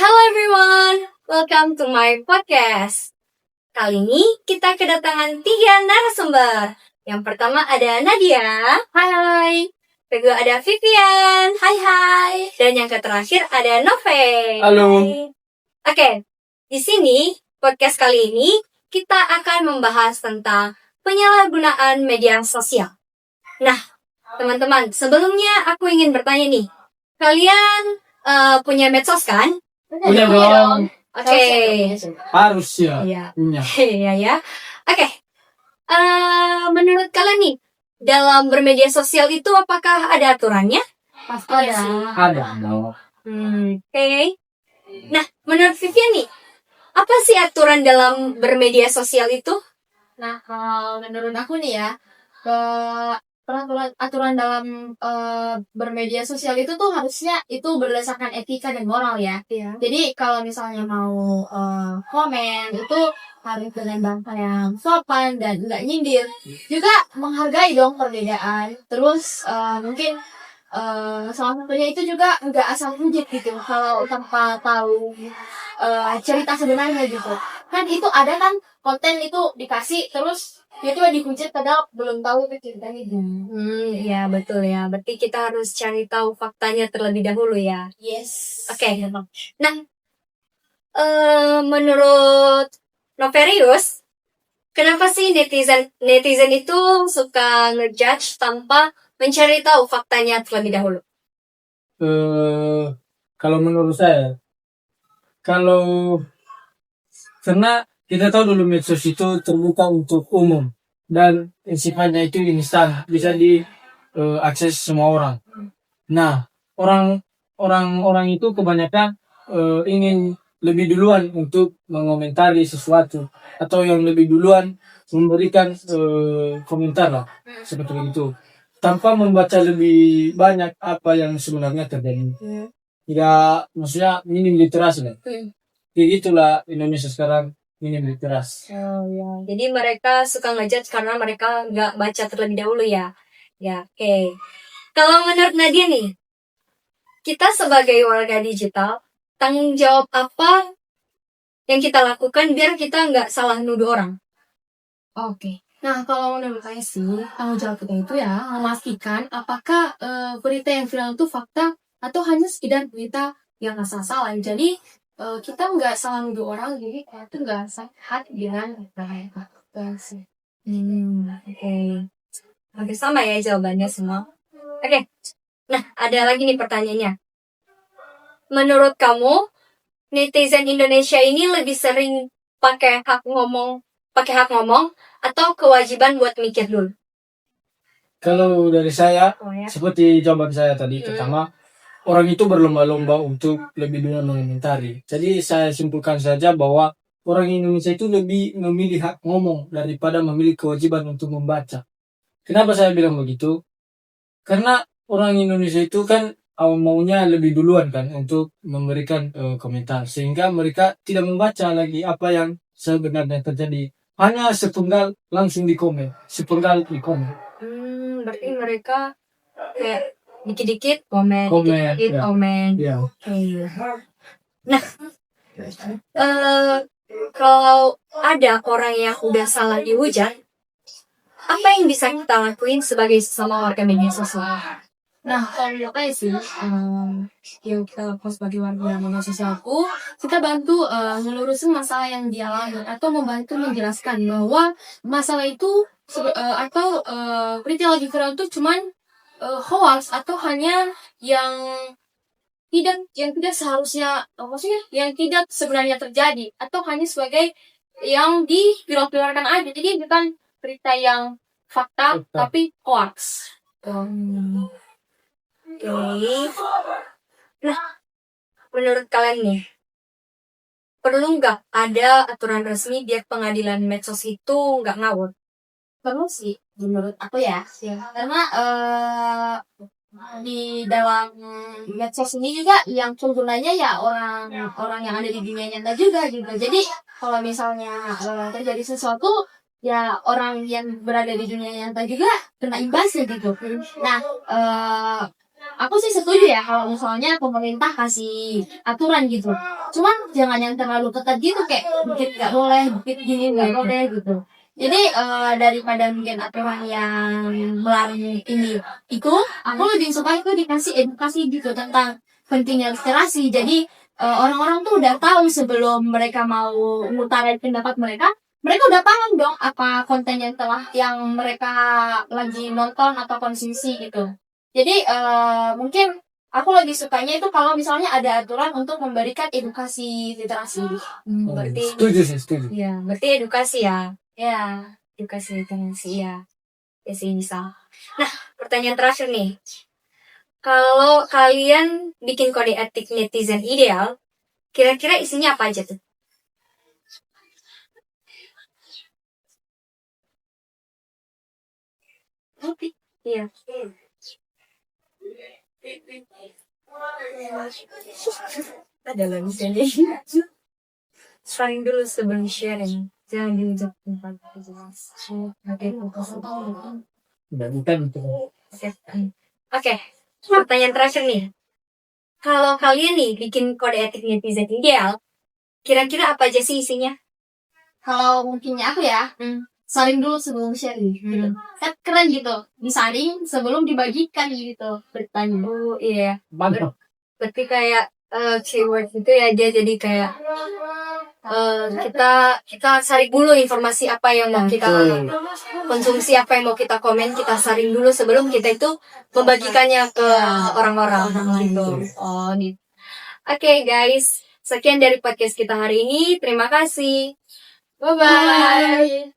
Hello everyone, welcome to my podcast. Kali ini kita kedatangan 3 narasumber. Yang pertama ada Nadia, hai. Kedua ada Vivian, hai. Dan yang terakhir ada Nove. Halo. Oke, di sini podcast kali ini kita akan membahas tentang penyalahgunaan media sosial. Nah, teman-teman, sebelumnya aku ingin bertanya nih, kalian punya medsos kan? Punya dong. Oke. Harus ya. Iya. Punya. Iya ya. Oke. Menurut kalian nih, dalam bermedia sosial itu apakah ada aturannya? Pasti ada. Ada dong. Oke. Nah, menurut Vivian nih, apa sih aturan dalam bermedia sosial itu? Nah, kalau menurut aku nih ya, aturan dalam bermedia sosial itu tuh harusnya itu berdasarkan etika dan moral ya. Iya. Jadi kalau misalnya mau komen itu harus dengan bahasa yang sopan dan nggak nyindir. Juga menghargai dong perbedaan. Terus mungkin salah satunya itu juga nggak asal hujat gitu. Kalau tanpa tahu cerita sebenarnya gitu. Kan itu ada kan konten itu dikasih terus dia tuh dihujat padahal belum tahu itu ceritanya. Iya betul ya. Berarti kita harus cari tahu faktanya terlebih dahulu ya. Yes. Oke. Nah, menurut Noverius, kenapa sih netizen itu suka ngejudge tanpa mencari tahu faktanya terlebih dahulu? Kalau menurut saya, karena kita tahu dulu medsos itu terbuka untuk umum dan sifatnya itu instan, bisa diakses semua orang. Nah, orang itu kebanyakan ingin lebih duluan untuk mengomentari sesuatu atau yang lebih duluan memberikan komentar lah seperti itu, tanpa membaca lebih banyak apa yang sebenarnya terjadi. Ya, maksudnya minim literasi lah. Kayak gitulah Indonesia sekarang, minim literasi. Oh ya, jadi mereka suka ngejudge karena mereka nggak baca terlebih dahulu ya. Ya, oke. Kalau menurut Nadia nih, kita sebagai warga digital, tanggung jawab apa yang kita lakukan biar kita nggak salah nuduh orang? Oke. Nah, kalau menurut saya sih, tanggung jawab kita itu ya memastikan apakah berita yang viral itu fakta atau hanya sekedar berita yang asal-asalan. Jadi kita nggak salah nuduh orang, jadi itu nggak sehat dengan mereka. Sih. Oke. Hampir sama ya jawabannya semua. Oke. Nah, ada lagi nih pertanyaannya. Menurut kamu, netizen Indonesia ini lebih sering pakai hak ngomong atau kewajiban buat mikir dulu? Kalau dari saya, ya. seperti jawaban saya tadi, pertama, orang itu berlomba-lomba untuk lebih dulu mengomentari. Jadi saya simpulkan saja bahwa orang Indonesia itu lebih memilih hak ngomong daripada memilih kewajiban untuk membaca. Kenapa saya bilang begitu? Karena orang Indonesia itu kan maunya lebih duluan kan untuk memberikan komentar, sehingga mereka tidak membaca lagi apa yang sebenarnya terjadi. Hanya sepenggal langsung dikomen, Berarti mereka kayak dikit-dikit komen. Ya. Nah, kalau ada orang yang udah salah dihujat, apa yang bisa kita lakuin sebagai sesama warga media sosial? Nah, kalau menurut saya sih, yang kita lakukan sebagai warga media sosialku, kita bantu ngelurusin masalah yang dialami atau membantu menjelaskan bahwa masalah itu atau berita lagi viral itu cuman hoax atau hanya yang tidak seharusnya, maksudnya yang tidak sebenarnya terjadi atau hanya sebagai yang diviral-viralkan aja. Jadi bukan berita yang fakta. Tapi hoax. Oke. Nah, menurut kalian nih, perlu nggak ada aturan resmi biar pengadilan medsos itu nggak ngawur? Perlu sih, menurut aku ya. Karena di dalam medsos ini juga yang tuntunannya ya orang yang ada di dunia nyata juga. Jadi kalau misalnya terjadi sesuatu, ya orang yang berada di dunia nyata juga kena imbasnya gitu. Nah, aku sih setuju ya kalau misalnya pemerintah kasih aturan gitu. Cuman jangan yang terlalu ketat gitu kayak dikit nggak boleh, dikit gini nggak boleh gitu. Jadi daripada mungkin aturan yang melarang ini itu, aku lebih suka itu dikasih edukasi gitu tentang pentingnya literasi. Jadi orang-orang tuh udah tahu sebelum mereka mau ngutarain pendapat mereka, mereka udah paham dong apa konten yang mereka lagi nonton atau konsumsi gitu. Jadi mungkin aku lebih sukanya itu kalau misalnya ada aturan untuk memberikan edukasi literasi. Berarti, Setuju sih, setuju. ya, berarti edukasi ya. Ya, Edukasi literasi ya. Ya sih bisa. Nah, pertanyaan terakhir nih. Kalau kalian bikin kode etik netizen ideal, kira-kira isinya apa aja tuh? Iya. Ada lagi sini. Sharing dulu sebelum sharing. Jangan diujak tempat jelas. Oke, Udah bukan untuk Oke, pertanyaan terakhir nih. Kalau kalian nih bikin kode etik netizen ideal, kira-kira apa aja sih isinya? kalau mungkinnya aku ya, saling dulu sebelum sharing. Gitu. Kan keren gitu, disaring sebelum dibagikan gitu beritanya. Oh iya, mantap. berarti kayak keyword itu ya dia jadi kayak kita saring dulu informasi apa yang mau kita konsumsi, apa yang mau kita komen, kita saring dulu sebelum kita itu membagikannya ke orang-orang gitu. Oh, nih. Oke guys, sekian dari podcast kita hari ini. Terima kasih. Bye bye.